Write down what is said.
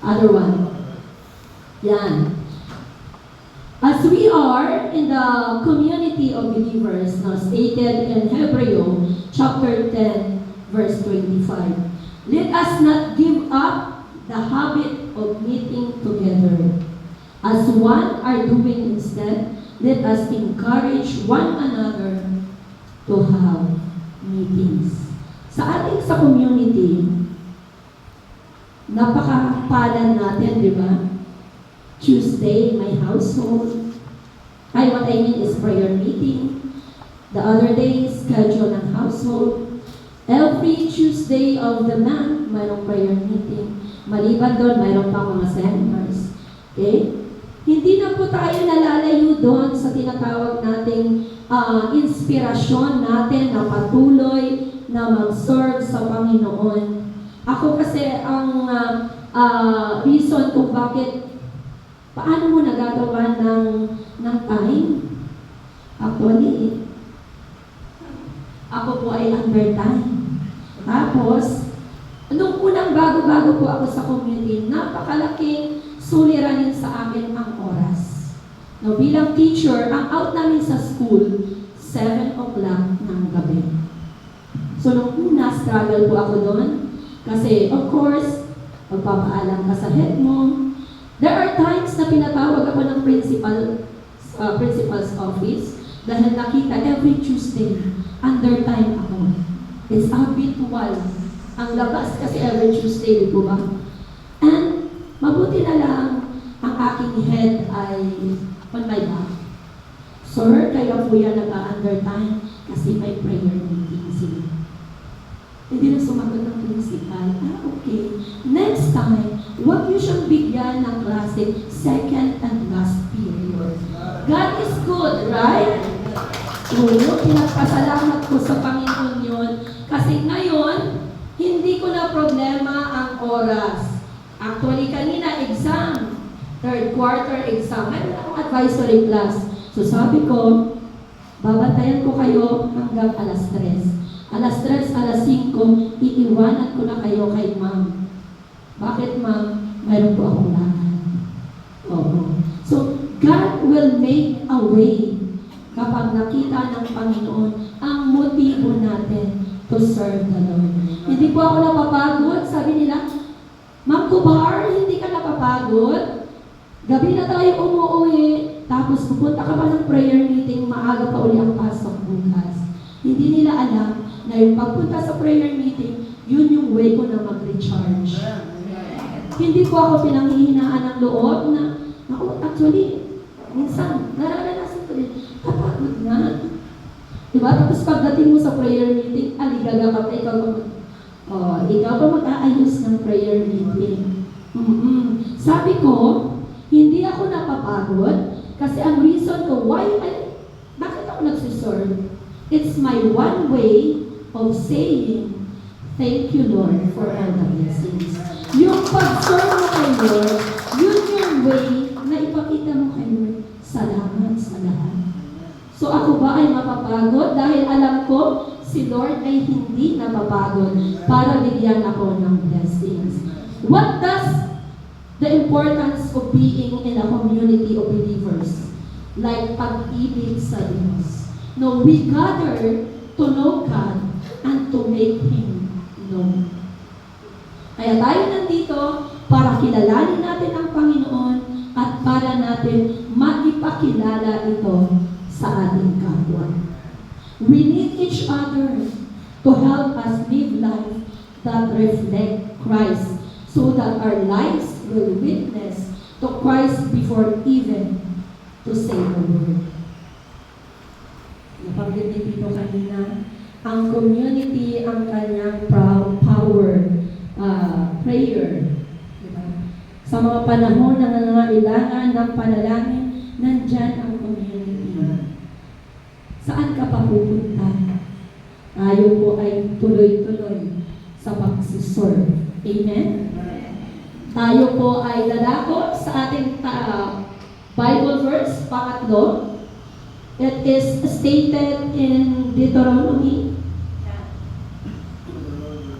Other one. Yan. As we are in the community of believers, now stated in Hebrew chapter 10, verse 25. Let us not give up the habit of meeting together. As one are doing instead, let us encourage one another to have meetings. Sa community, napakapalad natin, di ba? Tuesday, my household. What I mean is prayer meeting. The other day, schedule ng household. Every Tuesday of the month, mayroong prayer meeting. Maliban doon, mayroon pang mga seminars. Okay? Hindi na po tayo nalalayo doon sa tinatawag nating inspirasyon natin na patuloy na mag-serve sa Panginoon. Ako kasi ang reason kung bakit paano mo nagagawa ng time? Actually, ako po ay under time. Tapos, nung unang bago-bago po ako sa community, napakalaking suliranin sa akin ang oras. No, bilang teacher, ang out namin sa school, 7 o'clock ng gabi. So, nung una, struggle po ako doon. Kasi, of course, magpapaalam ka sa head mo. There are times na pinatawag ako ng principal's office dahil nakita every Tuesday, under time ako. It's habitual. Ang labas kasi every Tuesday, di po ba? And mabuti na lang ang aking head ay on my back. Sir, kaya po yan nag-under time kasi may prayer meeting sila. Hindi na sumagot ng principal. Okay. Next time, huwag niyo siyang bigyan ng klase second and last period. God is good, right? Oo, pinagpasalamat ko sa Panginoon yun. Kasi ngayon, hindi ko na problema ang oras. Actually, kanina, exam. Third quarter exam. Mayroon akong advisory class. So sabi ko, babantayan ko kayo hanggang alas 3. Alas 3, alas 5, iiwanan ko na kayo kay ma'am. Bakit ma'am? Mayroon po akong lakad. Oo. So, God will make a way kapag nakita ng Panginoon ang motibo natin to serve the Lord. Hindi po ako napapagod. Sabi nila, Ma'am Kubar, hindi ka napapagod? Gabi na tayo umuwi, tapos pupunta ka pa ng prayer meeting, maaga pa uli ang pasok bukas. Hindi nila alam na yung pagpunta sa prayer meeting, yun yung way ko na mag-recharge. Hindi po ako pinanghihinaan ng loob na, actually, minsan, nararanasan ko din, kapagod na. Diba? Tapos pagdating mo sa prayer meeting, aligaga ka pa, ikaw pa mag-aayos ng prayer meeting. Sabi ko, hindi ako napapagod kasi ang reason ko, bakit ako nagsiserve? It's my one way of saying, thank you, Lord, for all the blessings. Yung pag-serve mo kay Lord, yun yung way na ipakita mo kay Lord, salamat sa lahat. So ako ba ay mapapagod? Dahil alam ko, si Lord ay hindi napapagod para bigyan ako ng blessings. What does the importance of being in a community of believers? Like pag-ibig sa Diyos. No, we gather to know God and to make Him known. Kaya tayo nandito para kilalanin natin ang Panginoon at para natin maipakilala ito sa ating kapwa. We need each other to help us live life that reflect Christ so that our lives will witness to Christ before even to say the word. Nabanggit din dito kanina, ang community, ang kanyang power, prayer. Diba? Sa mga panahon na nangangailangan ng panalangin, nandyan ang community. Saan ka pa pupunta? Tayo po ay tuloy-tuloy sa pagsiserve. Amen? Tayo po ay dadako sa ating Bible verse, pangatlo. It is stated in Deuteronomy